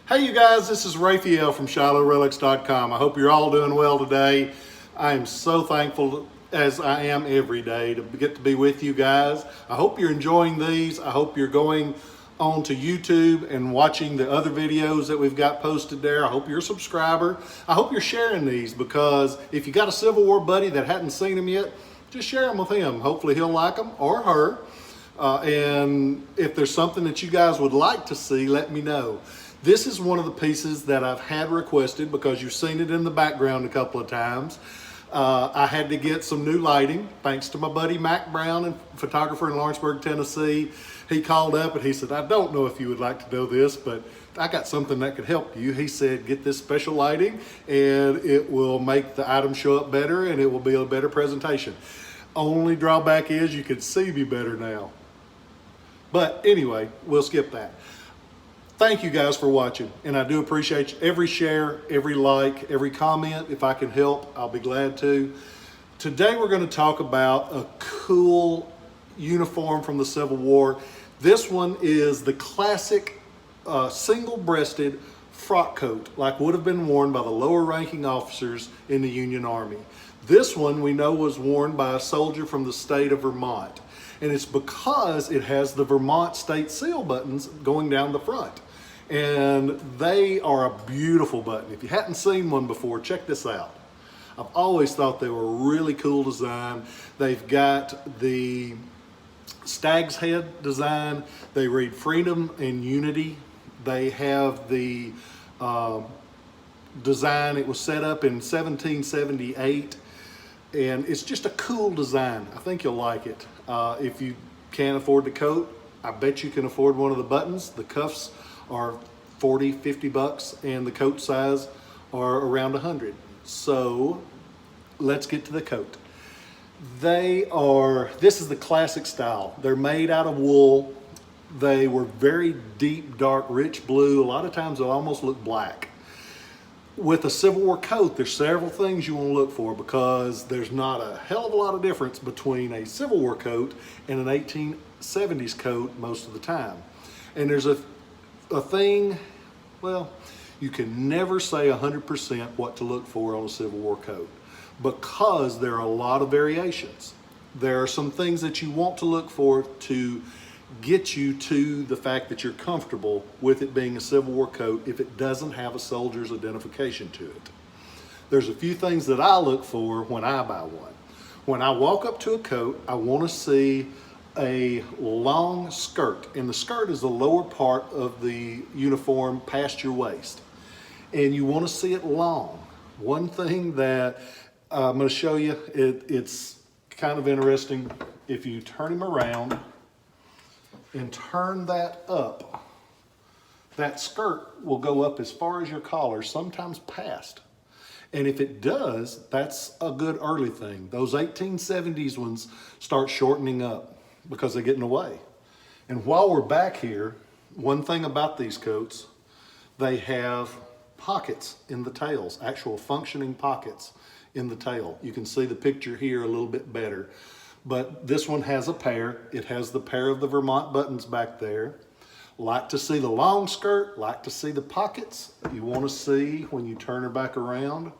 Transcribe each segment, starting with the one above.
Hey you guys, this is Rafael from ShilohRelics.com. I hope you're all doing well today. I am so thankful, as I am every day, to get to be with you guys. I hope you're enjoying these. I hope you're going on to YouTube and watching the other videos that we've got posted there. I hope you're a subscriber. I hope you're sharing these, because if you got a Civil War buddy that hadn't seen them yet, just share them with him. Hopefully he'll like them, or her. And if there's something that you guys would like to see, let me know. This is one of the pieces that I've had requested because you've seen it in the background a couple of times. I had to get some new lighting thanks to my buddy Mac Brown, and photographer in Lawrenceburg, Tennessee. He called up and he said, I don't know if you would like to do this, but I got something that could help you. He said, get this special lighting and it will make the items show up better and it will be a better presentation. Only drawback is you can see me better now. But anyway, we'll skip that. Thank you guys for watching, and I do appreciate every share, every like, every comment. If I can help, I'll be glad to. Today we're going to talk about a cool uniform from the Civil War. This one is the classic single-breasted frock coat, like would have been worn by the lower ranking officers in the Union Army. This one we know was worn by a soldier from the state of Vermont, and it's because it has the Vermont state seal buttons going down the front. And they are a beautiful button. If you hadn't seen one before, check this out. I've always thought they were a really cool design. They've got the stag's head design. They read freedom and unity. They have the design. It was set up in 1778. And it's just a cool design. I think you'll like it. If you can't afford the coat, I bet you can afford one of the buttons. The cuffs are 40, 50 bucks, and the coat size are around 100. So let's get to the coat. This is the classic style. They're made out of wool. They were very deep, dark, rich blue. A lot of times they'll almost look black. With a Civil War coat, there's several things you want to look for, because there's not a hell of a lot of difference between a Civil War coat and an 1870s coat most of the time. And there's a thing, well, you can never say 100% what to look for on a Civil War coat, because there are a lot of variations. There are some things that you want to look for to get you to the fact that you're comfortable with it being a Civil War coat if it doesn't have a soldier's identification to it. There's a few things that I look for when I buy one. When I walk up to a coat, I want to see a long skirt, and the skirt is the lower part of the uniform past your waist, and you want to see it long. One thing that I'm going to show you, it's kind of interesting. If you turn him around and turn that up, that skirt will go up as far as your collar, sometimes past. And if it does, that's a good early thing. Those 1870s ones start shortening up because they get in the way. And while we're back here, one thing about these coats, they have pockets in the tails, actual functioning pockets in the tail. You can see the picture here a little bit better. But this one has a pair. It has the pair of the Vermont buttons back there. Like to see the long skirt, like to see the pockets. You want to see, when you turn her back around,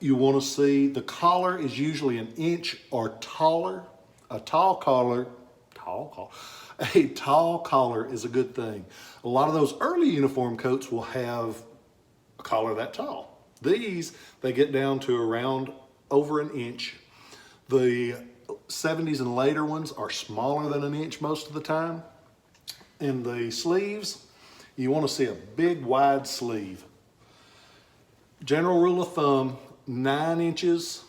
you want to see the collar is usually an inch or taller. A tall collar is a good thing. A lot of those early uniform coats will have a collar that tall. These, they get down to around over an inch. The 70s and later ones are smaller than an inch most of the time. In the sleeves, you want to see a big wide sleeve. General rule of thumb, 9 inches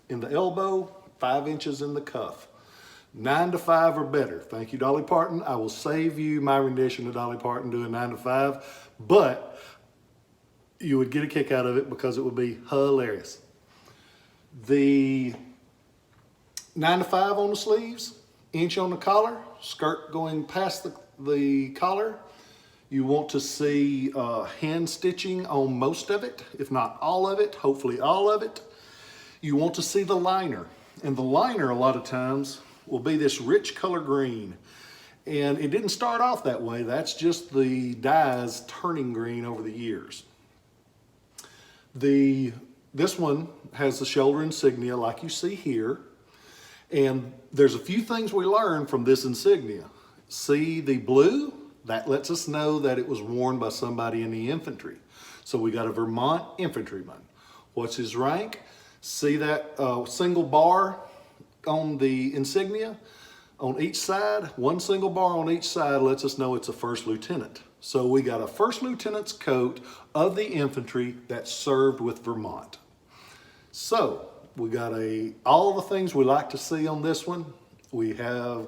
in the elbow, 5 inches in the cuff. 9 to 5 or better. Thank you, Dolly Parton. I will save you my rendition of Dolly Parton doing 9 to 5, but you would get a kick out of it because it would be hilarious. The 9 to 5 on the sleeves, inch on the collar, skirt going past the collar. You want to see hand stitching on most of it, if not all of it, hopefully all of it. You want to see the liner. And the liner, a lot of times, will be this rich color green. And it didn't start off that way. That's just the dies turning green over the years. This one has the shoulder insignia like you see here. And there's a few things we learned from this insignia. See the blue? That lets us know that it was worn by somebody in the infantry. So we got a Vermont infantryman. What's his rank? See that single bar on the insignia? On each side, one single bar on each side lets us know it's a first lieutenant. So we got a first lieutenant's coat of the infantry that served with Vermont. So we got all the things we like to see on this one. We have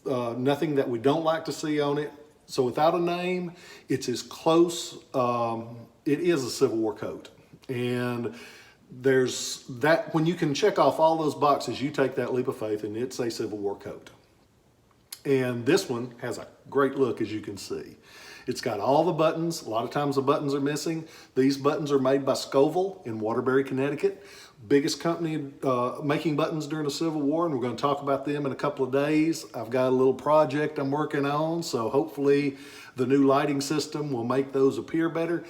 nothing that we don't like to see on it. So without a name, it's as close, it is a Civil War coat. And there's that, when you can check off all those boxes, you take that leap of faith and it's a Civil War coat. And this one has a great look, as you can see. It's got all the buttons. A lot of times the buttons are missing. These buttons are made by Scoville in Waterbury, Connecticut. Biggest company making buttons during the Civil War, and we're going to talk about them in a couple of days. I've got a little project I'm working on, so hopefully the new lighting system will make those appear better.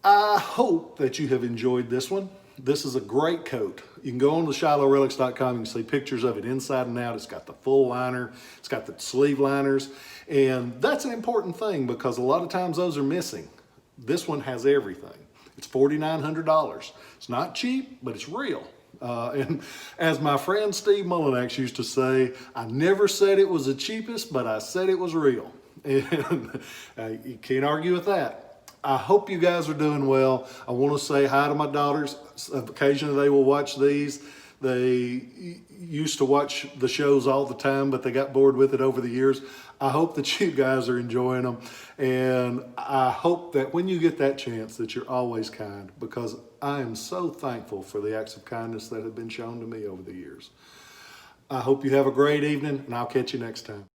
I hope that you have enjoyed this one. This is a great coat. You can go on to ShilohRelics.com. You can see pictures of it inside and out. It's got the full liner. It's got the sleeve liners. And that's an important thing because a lot of times those are missing. This one has everything. It's $4,900. It's not cheap, but it's real. And as my friend Steve Mullinax used to say, I never said it was the cheapest, but I said it was real. And you can't argue with that. I hope you guys are doing well. I want to say hi to my daughters. Occasionally they will watch these. They used to watch the shows all the time, but they got bored with it over the years. I hope that you guys are enjoying them. And I hope that when you get that chance that you're always kind, because I am so thankful for the acts of kindness that have been shown to me over the years. I hope you have a great evening, and I'll catch you next time.